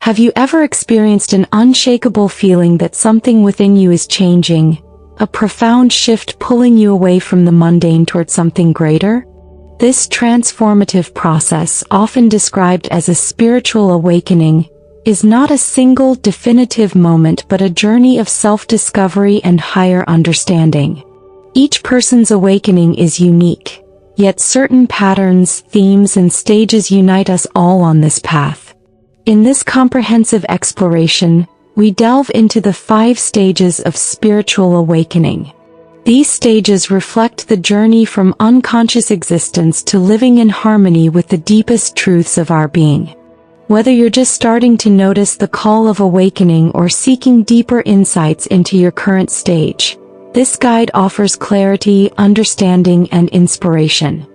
Have you ever experienced an unshakable feeling that something within you is changing, a profound shift pulling you away from the mundane toward something greater? This transformative process, often described as a spiritual awakening, is not a single definitive moment but a journey of self-discovery and higher understanding. Each person's awakening is unique, yet certain patterns, themes, and stages unite us all on this path. In this comprehensive exploration, we delve into the 5 stages of spiritual awakening. These stages reflect the journey from unconscious existence to living in harmony with the deepest truths of our being. Whether you're just starting to notice the call of awakening or seeking deeper insights into your current stage, this guide offers clarity, understanding, and inspiration.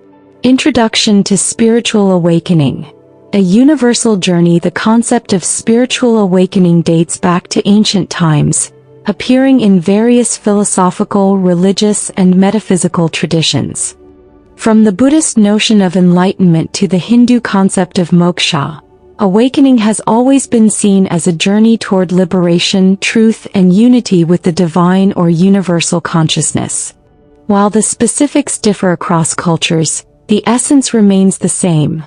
Introduction to Spiritual Awakening. A universal journey. The concept of spiritual awakening dates back to ancient times, appearing in various philosophical, religious, and metaphysical traditions. From the Buddhist notion of enlightenment to the Hindu concept of moksha, awakening has always been seen as a journey toward liberation, truth, and unity with the divine or universal consciousness. While the specifics differ across cultures, the essence remains the same.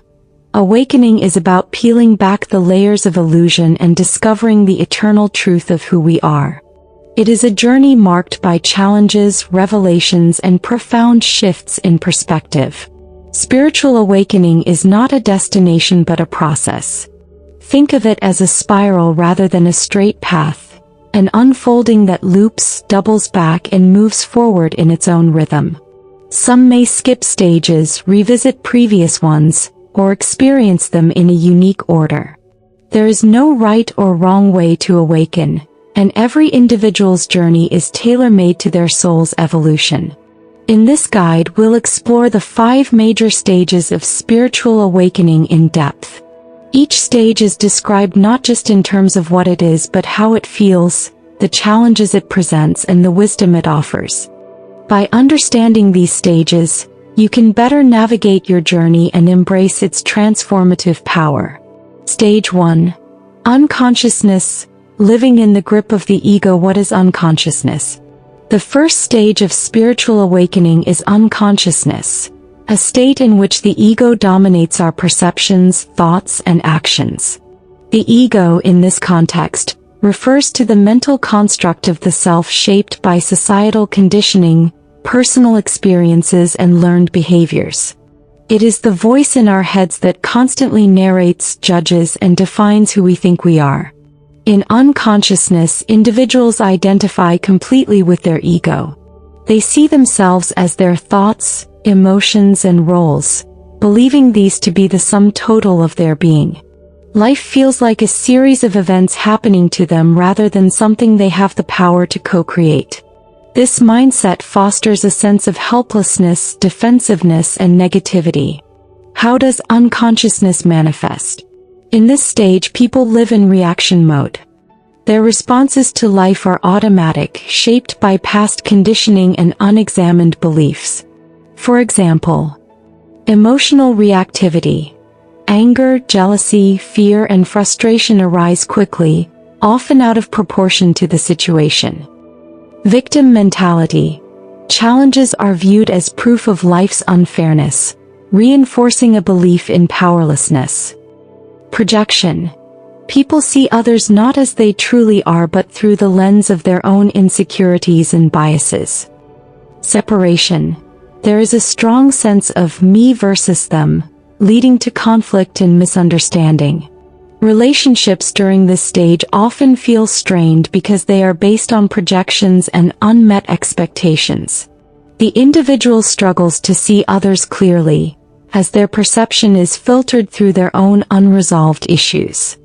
Awakening is about peeling back the layers of illusion and discovering the eternal truth of who we are. It is a journey marked by challenges, revelations, and profound shifts in perspective. Spiritual awakening is not a destination but a process. Think of it as a spiral rather than a straight path, an unfolding that loops, doubles back, and moves forward in its own rhythm. Some may skip stages, revisit previous ones, or experience them in a unique order. There is no right or wrong way to awaken, and every individual's journey is tailor-made to their soul's evolution. In this guide, we'll explore the 5 major stages of spiritual awakening in depth. Each stage is described not just in terms of what it is but how it feels, the challenges it presents, and the wisdom it offers. By understanding these stages, you can better navigate your journey and embrace its transformative power. Stage 1. Unconsciousness. Living in the grip of the ego. What is unconsciousness? The first stage of spiritual awakening is unconsciousness, a state in which the ego dominates our perceptions, thoughts, and actions. The ego, in this context, refers to the mental construct of the self shaped by societal conditioning, personal experiences, and learned behaviors. It is the voice in our heads that constantly narrates, judges, and defines who we think we are. In unconsciousness, individuals identify completely with their ego. They see themselves as their thoughts, emotions, and roles, believing these to be the sum total of their being. Life feels like a series of events happening to them rather than something they have the power to co-create. This mindset fosters a sense of helplessness, defensiveness, and negativity. How does unconsciousness manifest? In this stage, people live in reaction mode. Their responses to life are automatic, shaped by past conditioning and unexamined beliefs. For example, emotional reactivity. Anger, jealousy, fear, and frustration arise quickly, often out of proportion to the situation. Victim mentality. Challenges are viewed as proof of life's unfairness, reinforcing a belief in powerlessness. Projection. People see others not as they truly are but through the lens of their own insecurities and biases. Separation. There is a strong sense of me versus them, leading to conflict and misunderstanding. Relationships during this stage often feel strained because they are based on projections and unmet expectations. The individual struggles to see others clearly, as their perception is filtered through their own unresolved issues.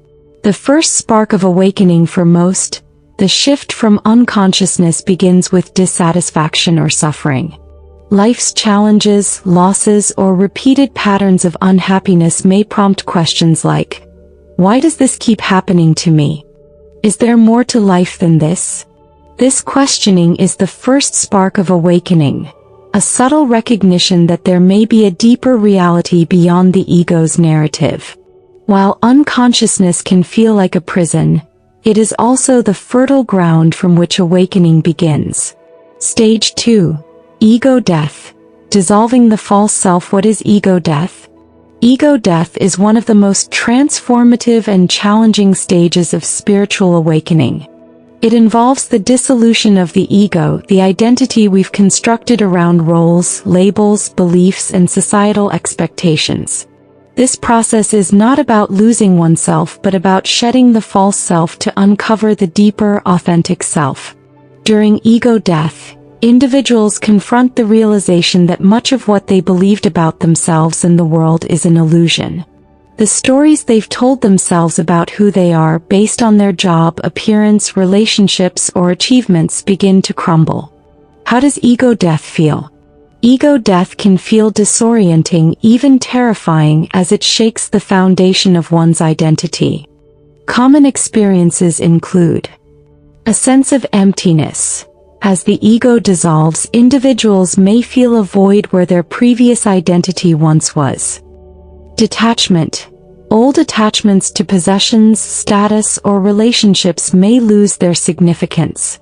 The first spark of awakening for most, the shift from unconsciousness, begins with dissatisfaction or suffering. Life's challenges, losses, or repeated patterns of unhappiness may prompt questions like, why does this keep happening to me? Is there more to life than this? This questioning is the first spark of awakening, a subtle recognition that there may be a deeper reality beyond the ego's narrative. While unconsciousness can feel like a prison, it is also the fertile ground from which awakening begins. Stage 2. Ego death. Dissolving the false self. What is ego death? Ego death is one of the most transformative and challenging stages of spiritual awakening. It involves the dissolution of the ego, the identity we've constructed around roles, labels, beliefs, and societal expectations. This process is not about losing oneself but about shedding the false self to uncover the deeper, authentic self. During ego death, individuals confront the realization that much of what they believed about themselves and the world is an illusion. The stories they've told themselves about who they are based on their job, appearance, relationships, or achievements begin to crumble. How does ego death feel? Ego death can feel disorienting, even terrifying, as it shakes the foundation of one's identity. Common experiences include a sense of emptiness. As the ego dissolves, individuals may feel a void where their previous identity once was. Detachment. Old attachments to possessions, status, or relationships may lose their significance.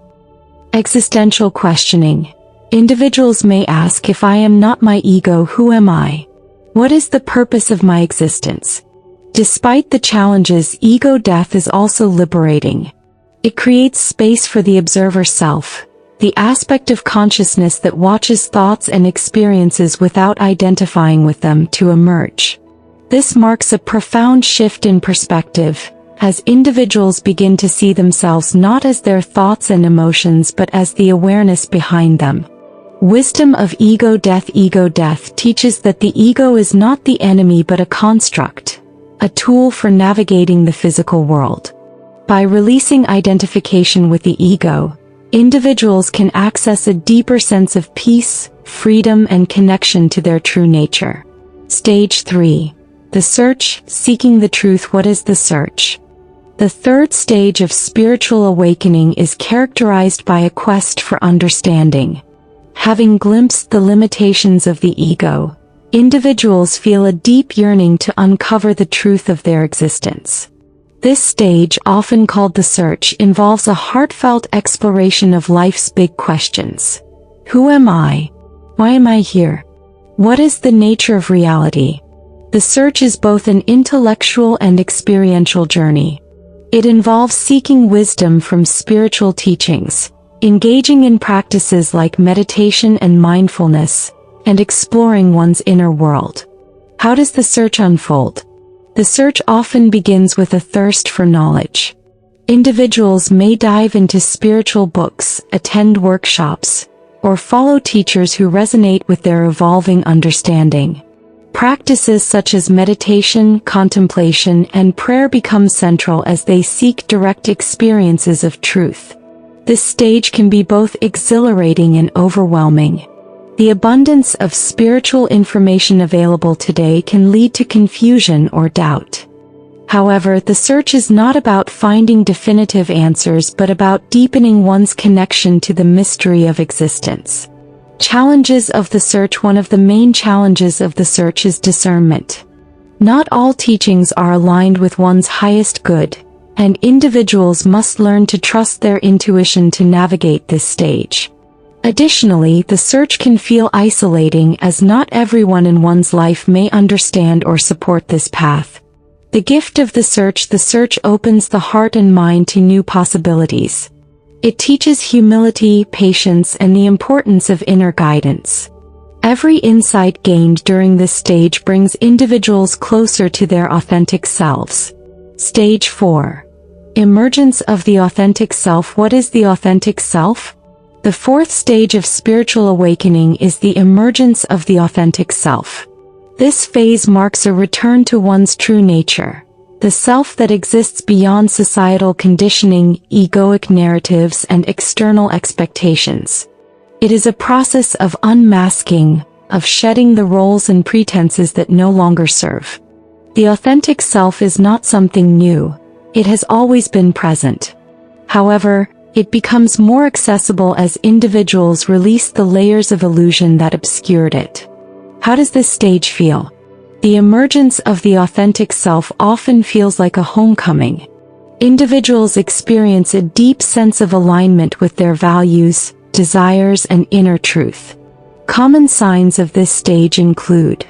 Existential questioning. Individuals may ask, if I am not my ego, who am I? What is the purpose of my existence? Despite the challenges, ego death is also liberating. It creates space for the observer self, the aspect of consciousness that watches thoughts and experiences without identifying with them, to emerge. This marks a profound shift in perspective, as individuals begin to see themselves not as their thoughts and emotions but as the awareness behind them. Wisdom of ego death. Ego death teaches that the ego is not the enemy but a construct, a tool for navigating the physical world. By releasing identification with the ego, individuals can access a deeper sense of peace, freedom, and connection to their true nature. Stage 3. The search, seeking the truth. What is the search? The third stage of spiritual awakening is characterized by a quest for understanding. Having glimpsed the limitations of the ego, individuals feel a deep yearning to uncover the truth of their existence. This stage, often called the search, involves a heartfelt exploration of life's big questions. Who am I? Why am I here? What is the nature of reality? The search is both an intellectual and experiential journey. It involves seeking wisdom from spiritual teachings, engaging in practices like meditation and mindfulness, and exploring one's inner world. How does the search unfold? The search often begins with a thirst for knowledge. Individuals may dive into spiritual books, attend workshops, or follow teachers who resonate with their evolving understanding. Practices such as meditation, contemplation, and prayer become central as they seek direct experiences of truth. This stage can be both exhilarating and overwhelming. The abundance of spiritual information available today can lead to confusion or doubt. However, the search is not about finding definitive answers but about deepening one's connection to the mystery of existence. Challenges of the search. One of the main challenges of the search is discernment. Not all teachings are aligned with one's highest good, and individuals must learn to trust their intuition to navigate this stage. Additionally, the search can feel isolating as not everyone in one's life may understand or support this path. The gift of the search opens the heart and mind to new possibilities. It teaches humility, patience, and the importance of inner guidance. Every insight gained during this stage brings individuals closer to their authentic selves. Stage 4. Emergence of the authentic self. What is the authentic self? The fourth stage of spiritual awakening is the emergence of the authentic self. This phase marks a return to one's true nature, the self that exists beyond societal conditioning, egoic narratives, and external expectations. It is a process of unmasking, of shedding the roles and pretenses that no longer serve. The authentic self is not something new, it has always been present. However, it becomes more accessible as individuals release the layers of illusion that obscured it. How does this stage feel? The emergence of the authentic self often feels like a homecoming. Individuals experience a deep sense of alignment with their values, desires, and inner truth. Common signs of this stage include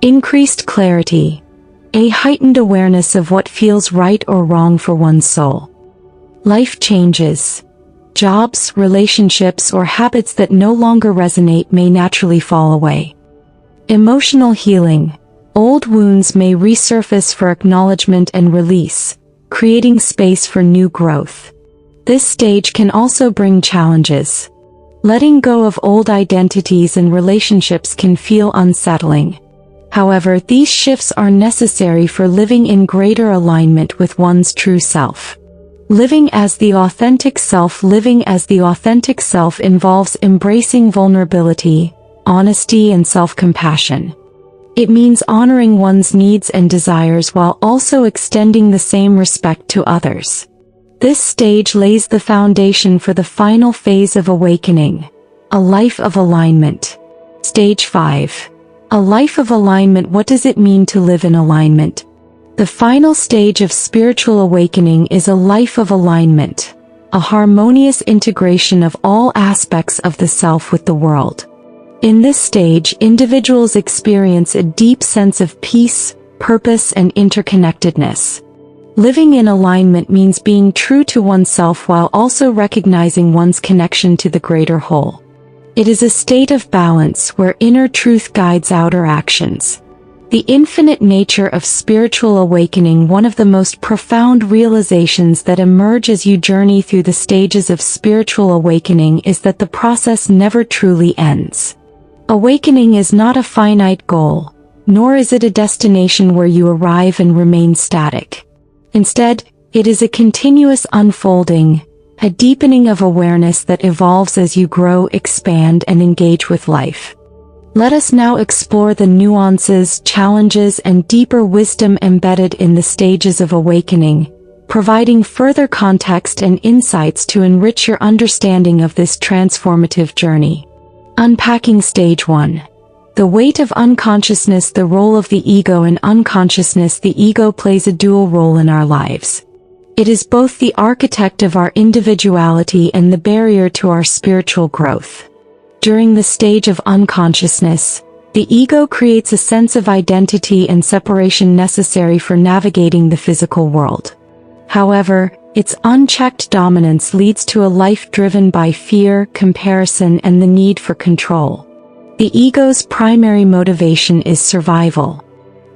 increased clarity, a heightened awareness of what feels right or wrong for one's soul. Life changes. Jobs, relationships, or habits that no longer resonate may naturally fall away. Emotional healing. Old wounds may resurface for acknowledgement and release, creating space for new growth. This stage can also bring challenges. Letting go of old identities and relationships can feel unsettling. However, these shifts are necessary for living in greater alignment with one's true self. Living as the authentic self. Living as the authentic self involves embracing vulnerability, honesty, and self-compassion. It means honoring one's needs and desires while also extending the same respect to others. This stage lays the foundation for the final phase of awakening, a life of alignment. Stage 5. A life of alignment. What does it mean to live in alignment? The final stage of spiritual awakening is a life of alignment, a harmonious integration of all aspects of the self with the world. In this stage, individuals experience a deep sense of peace, purpose, and interconnectedness. Living in alignment means being true to oneself while also recognizing one's connection to the greater whole. It is a state of balance where inner truth guides outer actions. The infinite nature of spiritual awakening. One of the most profound realizations that emerge as you journey through the stages of spiritual awakening is that the process never truly ends. Awakening is not a finite goal, nor is it a destination where you arrive and remain static. Instead, it is a continuous unfolding, a deepening of awareness that evolves as you grow, expand, and engage with life. Let us now explore the nuances, challenges, and deeper wisdom embedded in the stages of awakening, providing further context and insights to enrich your understanding of this transformative journey. Unpacking Stage 1. The weight of unconsciousness. The role of the ego in unconsciousness. The ego plays a dual role in our lives. It is both the architect of our individuality and the barrier to our spiritual growth. During the stage of unconsciousness, the ego creates a sense of identity and separation necessary for navigating the physical world. However, its unchecked dominance leads to a life driven by fear, comparison, and the need for control. The ego's primary motivation is survival.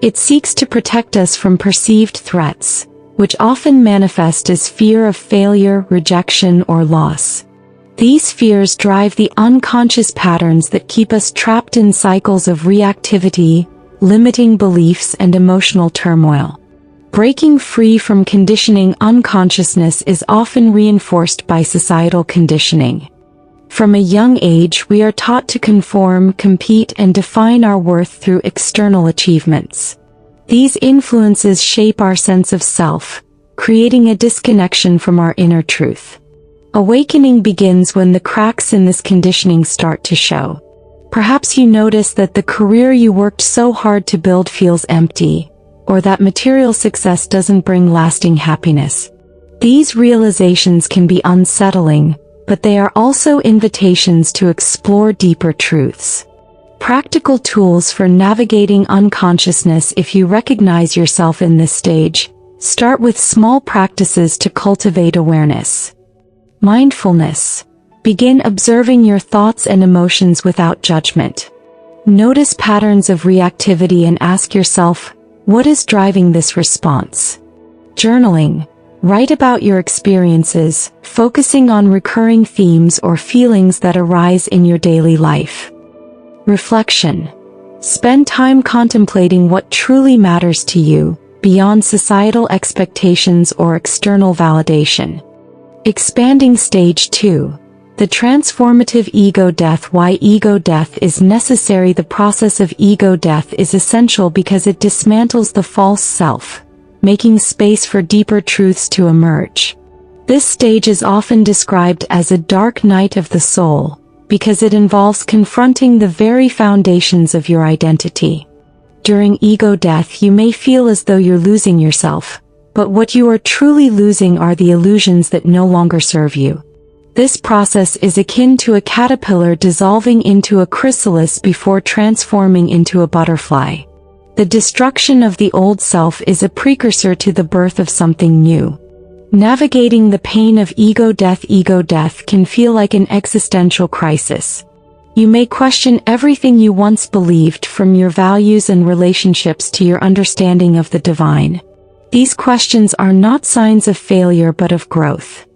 It seeks to protect us from perceived threats, which often manifest as fear of failure, rejection, or loss. These fears drive the unconscious patterns that keep us trapped in cycles of reactivity, limiting beliefs, and emotional turmoil. Breaking free from conditioning. Unconsciousness is often reinforced by societal conditioning. From a young age, we are taught to conform, compete, and define our worth through external achievements. These influences shape our sense of self, creating a disconnection from our inner truth. Awakening begins when the cracks in this conditioning start to show. Perhaps you notice that the career you worked so hard to build feels empty, or that material success doesn't bring lasting happiness. These realizations can be unsettling, but they are also invitations to explore deeper truths. Practical tools for navigating unconsciousness. If you recognize yourself in this stage, start with small practices to cultivate awareness. Mindfulness. Begin observing your thoughts and emotions without judgment. Notice patterns of reactivity and ask yourself, what is driving this response? Journaling. Write about your experiences, focusing on recurring themes or feelings that arise in your daily life. Reflection. Spend time contemplating what truly matters to you, beyond societal expectations or external validation. Expanding Stage 2. The transformative ego death. Why ego death is necessary? The process of ego death is essential because it dismantles the false self, making space for deeper truths to emerge. This stage is often described as a dark night of the soul, because it involves confronting the very foundations of your identity. During ego death, you may feel as though you're losing yourself, but what you are truly losing are the illusions that no longer serve you. This process is akin to a caterpillar dissolving into a chrysalis before transforming into a butterfly. The destruction of the old self is a precursor to the birth of something new. Navigating the pain of ego death can feel like an existential crisis. You may question everything you once believed, from your values and relationships to your understanding of the divine. These questions are not signs of failure but of growth.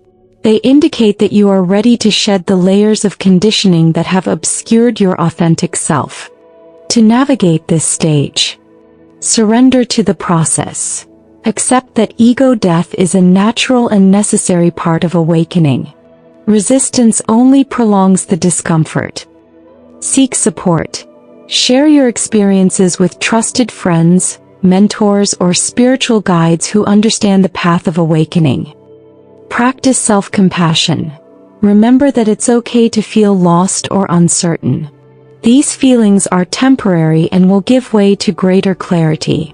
They indicate that you are ready to shed the layers of conditioning that have obscured your authentic self. To navigate this stage, surrender to the process. Accept that ego death is a natural and necessary part of awakening. Resistance only prolongs the discomfort. Seek support. Share your experiences with trusted friends, mentors, or spiritual guides who understand the path of awakening. Practice self-compassion. Remember that it's okay to feel lost or uncertain. These feelings are temporary and will give way to greater clarity.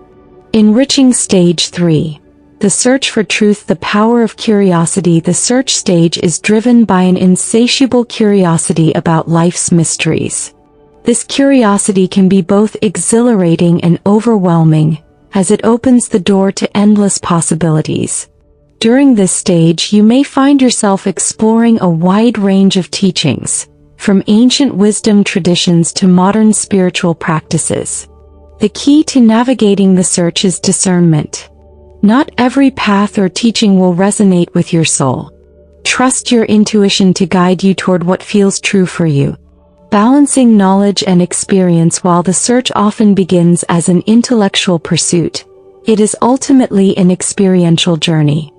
Enriching stage 3. The search for truth, the power of curiosity. The search stage is driven by an insatiable curiosity about life's mysteries. This curiosity can be both exhilarating and overwhelming, as it opens the door to endless possibilities. During this stage, you may find yourself exploring a wide range of teachings, from ancient wisdom traditions to modern spiritual practices. The key to navigating the search is discernment. Not every path or teaching will resonate with your soul. Trust your intuition to guide you toward what feels true for you. Balancing knowledge and experience. While the search often begins as an intellectual pursuit, it is ultimately an experiential journey.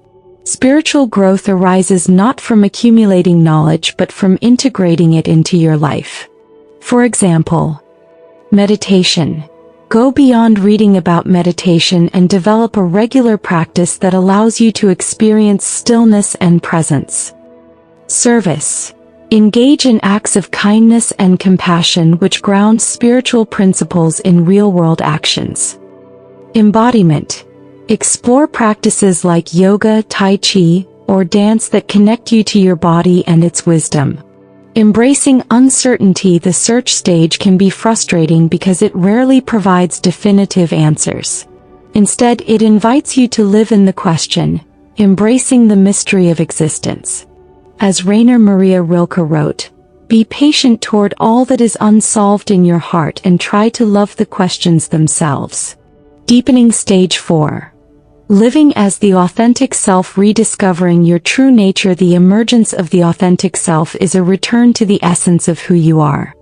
Spiritual growth arises not from accumulating knowledge but from integrating it into your life. For example, meditation. Go beyond reading about meditation and develop a regular practice that allows you to experience stillness and presence. Service. Engage in acts of kindness and compassion which ground spiritual principles in real-world actions. Embodiment. Explore practices like yoga, tai chi, or dance that connect you to your body and its wisdom. Embracing uncertainty. The search stage can be frustrating because it rarely provides definitive answers. Instead, it invites you to live in the question, embracing the mystery of existence. As Rainer Maria Rilke wrote, "Be patient toward all that is unsolved in your heart and try to love the questions themselves." Deepening stage 4. Living as the authentic self. Rediscovering your true nature. The emergence of the authentic self is a return to the essence of who you are.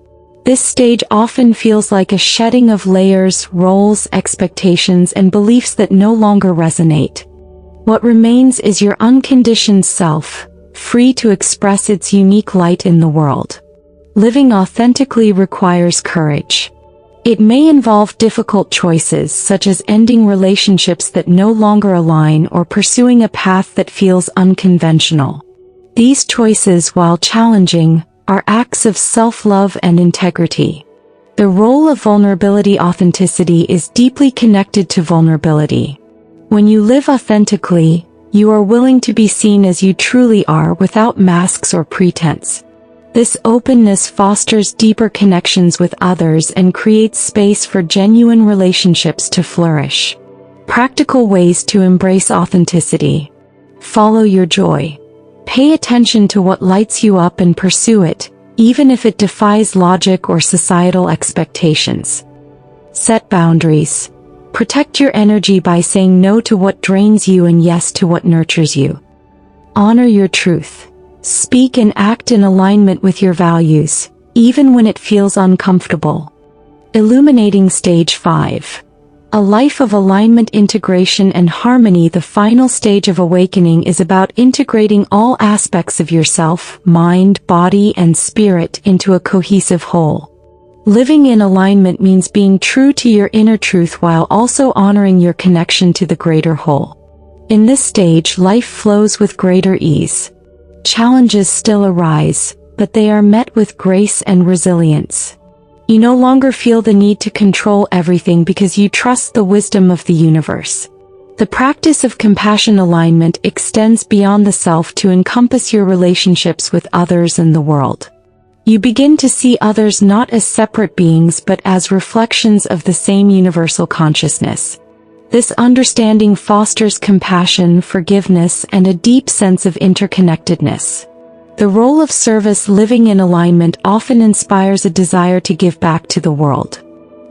This stage often feels like a shedding of layers, roles, expectations, and beliefs that no longer resonate. What remains is your unconditioned self, free to express its unique light in the world. Living authentically requires courage. It may involve difficult choices such as ending relationships that no longer align or pursuing a path that feels unconventional. These choices, while challenging, are acts of self-love and integrity. The role of vulnerability. Authenticity is deeply connected to vulnerability. When you live authentically, you are willing to be seen as you truly are without masks or pretense. This openness fosters deeper connections with others and creates space for genuine relationships to flourish. Practical ways to embrace authenticity. Follow your joy. Pay attention to what lights you up and pursue it, even if it defies logic or societal expectations. Set boundaries. Protect your energy by saying no to what drains you and yes to what nurtures you. Honor your truth. Speak and act in alignment with your values, even when it feels uncomfortable. Illuminating stage 5. A life of alignment, integration, and harmony. The final stage of awakening is about integrating all aspects of yourself, mind, body, and spirit into a cohesive whole. Living in alignment means being true to your inner truth while also honoring your connection to the greater whole. In this stage, life flows with greater ease. Challenges still arise, but they are met with grace and resilience. You no longer feel the need to control everything because you trust the wisdom of the universe. The practice of compassion alignment extends beyond the self to encompass your relationships with others and the world. You begin to see others not as separate beings but as reflections of the same universal consciousness. This understanding fosters compassion, forgiveness, and a deep sense of interconnectedness. The role of service living in alignment often inspires a desire to give back to the world.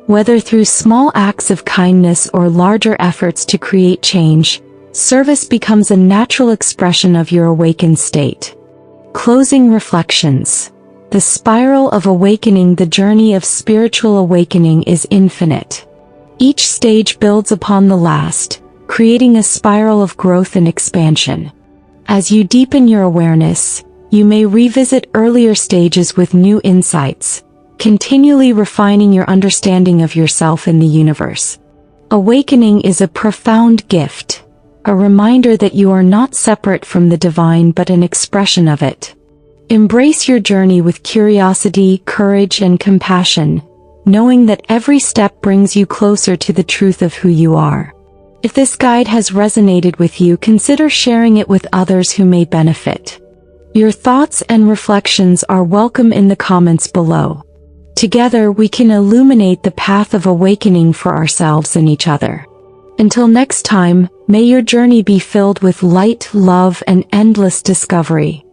Whether through small acts of kindness or larger efforts to create change, service becomes a natural expression of your awakened state. Closing reflections. The spiral of awakening. The journey of spiritual awakening is infinite. Each stage builds upon the last, creating a spiral of growth and expansion. As you deepen your awareness, you may revisit earlier stages with new insights, continually refining your understanding of yourself and the universe. Awakening is a profound gift, a reminder that you are not separate from the divine but an expression of it. Embrace your journey with curiosity, courage, and compassion, knowing that every step brings you closer to the truth of who you are. If this guide has resonated with you, consider sharing it with others who may benefit. Your thoughts and reflections are welcome in the comments below. Together we can illuminate the path of awakening for ourselves and each other. Until next time, may your journey be filled with light, love, and endless discovery.